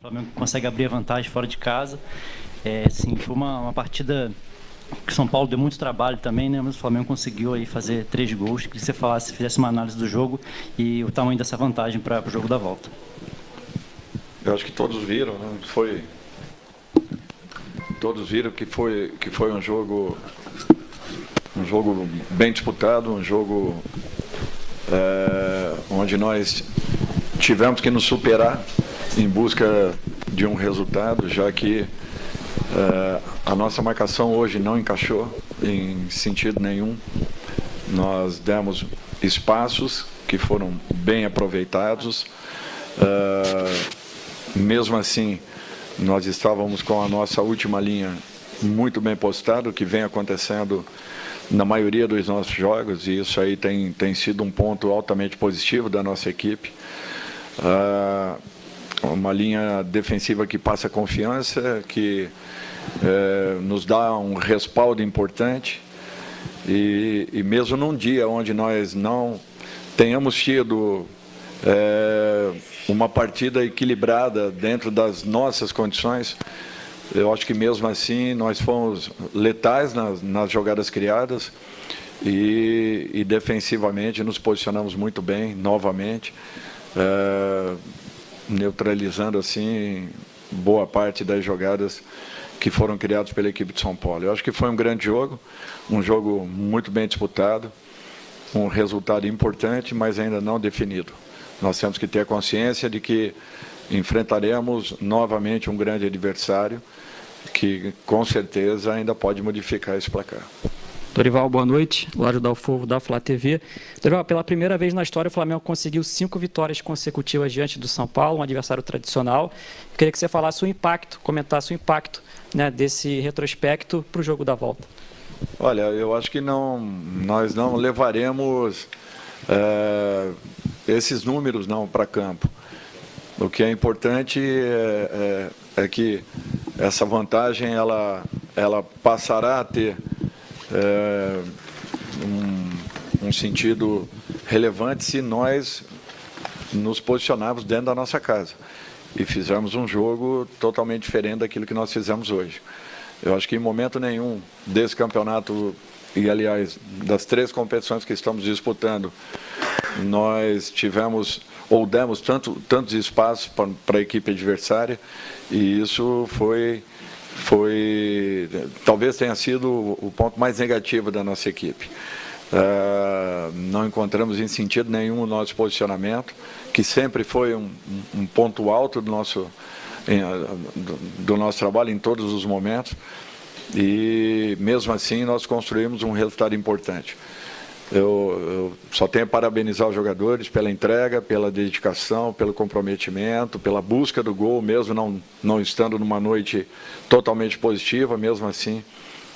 O Flamengo consegue abrir a vantagem fora de casa. Sim, foi uma partida que o São Paulo deu muito trabalho também, né? Mas o Flamengo conseguiu aí fazer 3 gols. Queria que você fizesse uma análise do jogo e o tamanho dessa vantagem para o jogo da volta. Eu acho que todos viram, né? Todos viram que foi um jogo bem disputado, um jogo onde nós tivemos que nos superar em busca de um resultado, já que a nossa marcação hoje não encaixou em sentido nenhum. Nós demos espaços que foram bem aproveitados. Mesmo assim, nós estávamos com a nossa última linha muito bem postada, o que vem acontecendo na maioria dos nossos jogos, e isso aí tem sido um ponto altamente positivo da nossa equipe. Uma linha defensiva que passa confiança, que nos dá um respaldo importante, e mesmo num dia onde nós não tenhamos tido uma partida equilibrada dentro das nossas condições, eu acho que mesmo assim nós fomos letais nas jogadas criadas e defensivamente nos posicionamos muito bem novamente, neutralizando assim boa parte das jogadas que foram criadas pela equipe de São Paulo. Eu acho que foi um grande jogo, um jogo muito bem disputado, um resultado importante, mas ainda não definido. Nós temos que ter consciência de que enfrentaremos novamente um grande adversário que, com certeza, ainda pode modificar esse placar. Dorival, boa noite. Lário Dalfogo, da Flá TV. Dorival, pela primeira vez na história, o Flamengo conseguiu 5 vitórias consecutivas diante do São Paulo, um adversário tradicional. Eu queria que você falasse o impacto, comentasse o impacto, né, desse retrospecto para o jogo da volta. Olha, eu acho que nós não levaremos esses números não para campo. O que é importante é que essa vantagem ela passará a ter um sentido relevante se nós nos posicionarmos dentro da nossa casa e fizermos um jogo totalmente diferente daquilo que nós fizemos hoje. Eu acho que em momento nenhum desse campeonato, e aliás, das 3 competições que estamos disputando, nós tivemos ou demos tantos espaços para a equipe adversária, e isso talvez tenha sido o ponto mais negativo da nossa equipe. Não encontramos em sentido nenhum o nosso posicionamento, que sempre foi um ponto alto do nosso trabalho em todos os momentos, e mesmo assim nós construímos um resultado importante. Eu só tenho a parabenizar os jogadores pela entrega, pela dedicação, pelo comprometimento, pela busca do gol, mesmo não estando numa noite totalmente positiva. Mesmo assim,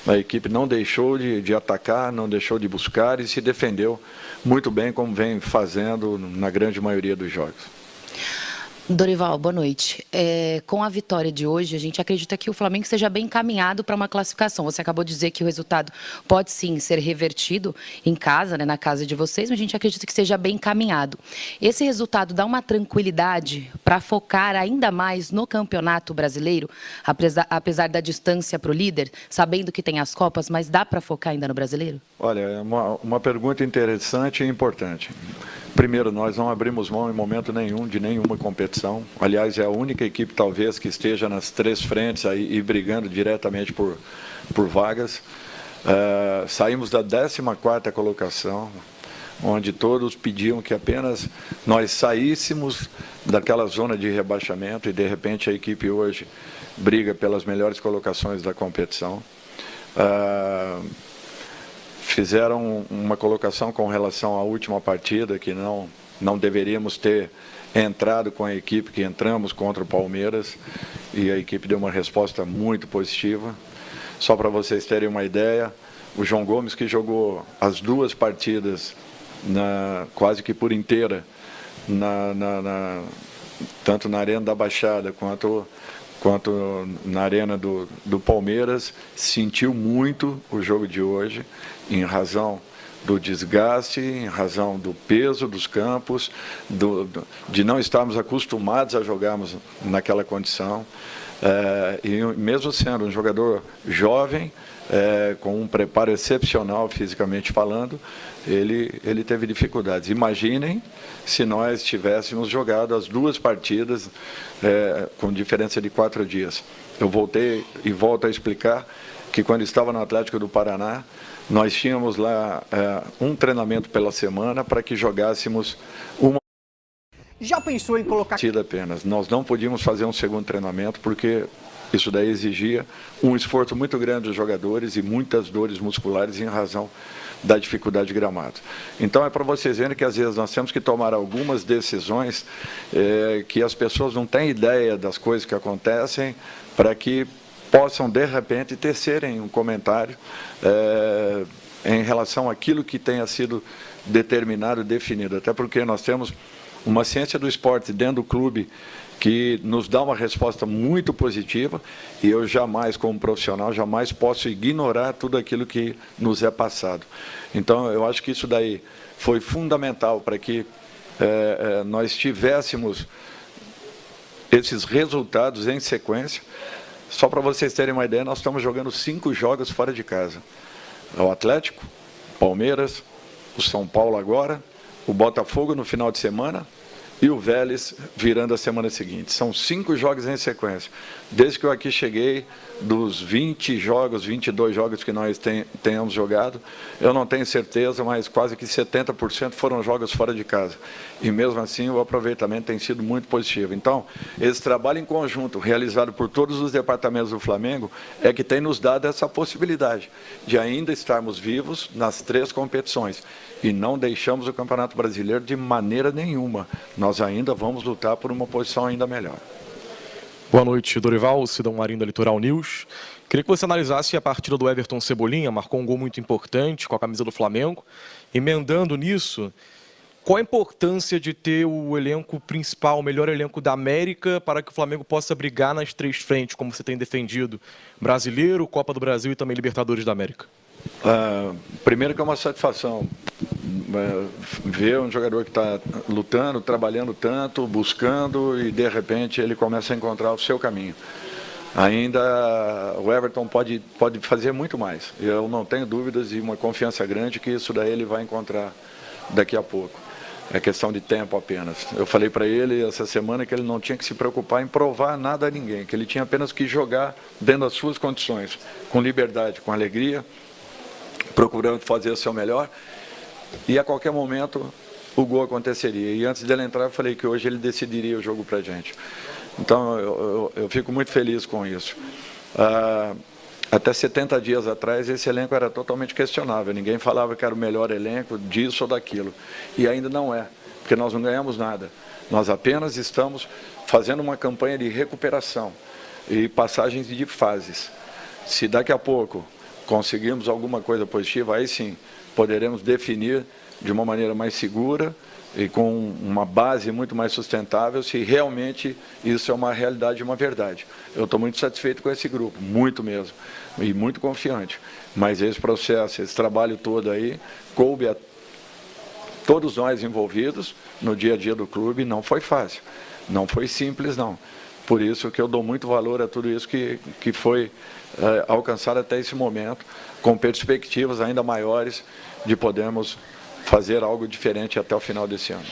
a equipe não deixou de atacar, não deixou de buscar e se defendeu muito bem, como vem fazendo na grande maioria dos jogos. Dorival, boa noite. Com a vitória de hoje, a gente acredita que o Flamengo esteja bem encaminhado para uma classificação. Você acabou de dizer que o resultado pode sim ser revertido em casa, né, na casa de vocês, mas a gente acredita que esteja bem encaminhado. Esse resultado dá uma tranquilidade para focar ainda mais no Campeonato Brasileiro, apesar da distância para o líder, sabendo que tem as Copas, mas dá para focar ainda no Brasileiro? Olha, é uma pergunta interessante e importante. Primeiro, nós não abrimos mão em momento nenhum de nenhuma competição. Aliás, é a única equipe, talvez, que esteja nas 3 frentes aí, e brigando diretamente por vagas. Saímos da 14ª colocação, onde todos pediam que apenas nós saíssemos daquela zona de rebaixamento, e, de repente, a equipe hoje briga pelas melhores colocações da competição. Fizeram uma colocação com relação à última partida, que não deveríamos ter entrado com a equipe que entramos contra o Palmeiras, e a equipe deu uma resposta muito positiva. Só para vocês terem uma ideia, o João Gomes, que jogou as 2 partidas quase que por inteira, tanto na Arena da Baixada quanto na Arena do Palmeiras, sentiu muito o jogo de hoje, em razão do desgaste, em razão do peso dos campos, de não estarmos acostumados a jogarmos naquela condição. E mesmo sendo um jogador jovem, com um preparo excepcional fisicamente falando, ele teve dificuldades. Imaginem se nós tivéssemos jogado as 2 partidas com diferença de 4 dias. Eu voltei e volto a explicar que quando estava no Atlético do Paraná, nós tínhamos lá um treinamento pela semana para que jogássemos uma Já pensou em colocar... partida apenas. Nós não podíamos fazer um segundo treinamento porque isso daí exigia um esforço muito grande dos jogadores e muitas dores musculares em razão da dificuldade de gramado. Então é para vocês verem que às vezes nós temos que tomar algumas decisões que as pessoas não têm ideia das coisas que acontecem, para que possam de repente tecerem um comentário em relação àquilo que tenha sido determinado, definido. Até porque nós temos uma ciência do esporte dentro do clube que nos dá uma resposta muito positiva, e eu jamais, como profissional, jamais posso ignorar tudo aquilo que nos é passado. Então, eu acho que isso daí foi fundamental para que nós tivéssemos esses resultados em sequência. Só para vocês terem uma ideia, nós estamos jogando 5 jogos fora de casa. O Atlético, Palmeiras, o São Paulo agora, o Botafogo no final de semana e o Vélez virando a semana seguinte. São 5 jogos em sequência. Desde que eu aqui cheguei, dos 20 jogos, 22 jogos que nós tenhamos jogado, eu não tenho certeza, mas quase que 70% foram jogos fora de casa. E mesmo assim o aproveitamento tem sido muito positivo. Então, esse trabalho em conjunto, realizado por todos os departamentos do Flamengo, é que tem nos dado essa possibilidade de ainda estarmos vivos nas 3 competições. E não deixamos o Campeonato Brasileiro de maneira nenhuma. Nós ainda vamos lutar por uma posição ainda melhor. Boa noite, Dorival, Sidão Marinho da Litoral News. Queria que você analisasse a partida do Everton Cebolinha, marcou um gol muito importante com a camisa do Flamengo. Emendando nisso, qual a importância de ter o elenco principal, o melhor elenco da América, para que o Flamengo possa brigar nas 3 frentes, como você tem defendido? Brasileiro, Copa do Brasil e também Libertadores da América. Primeiro que é uma satisfação ver um jogador que está lutando, trabalhando tanto, buscando, e de repente ele começa a encontrar o seu caminho. Ainda o Everton pode fazer muito mais. Eu não tenho dúvidas e uma confiança grande que isso daí ele vai encontrar daqui a pouco. É questão de tempo apenas. Eu falei para ele essa semana que ele não tinha que se preocupar em provar nada a ninguém, que ele tinha apenas que jogar dentro das suas condições, com liberdade, com alegria, procurando fazer o seu melhor, e a qualquer momento o gol aconteceria. E antes dele entrar, eu falei que hoje ele decidiria o jogo para a gente. Então, eu fico muito feliz com isso. Até 70 dias atrás, esse elenco era totalmente questionável. Ninguém falava que era o melhor elenco disso ou daquilo. E ainda não é, porque nós não ganhamos nada. Nós apenas estamos fazendo uma campanha de recuperação e passagens de fases. Se daqui a pouco conseguirmos alguma coisa positiva, aí sim poderemos definir de uma maneira mais segura e com uma base muito mais sustentável se realmente isso é uma realidade e uma verdade. Eu estou muito satisfeito com esse grupo, muito mesmo, e muito confiante. Mas esse processo, esse trabalho todo aí, coube a todos nós envolvidos no dia a dia do clube, não foi fácil, não foi simples não. Por isso que eu dou muito valor a tudo isso que foi alcançado até esse momento, com perspectivas ainda maiores de podermos fazer algo diferente até o final desse ano.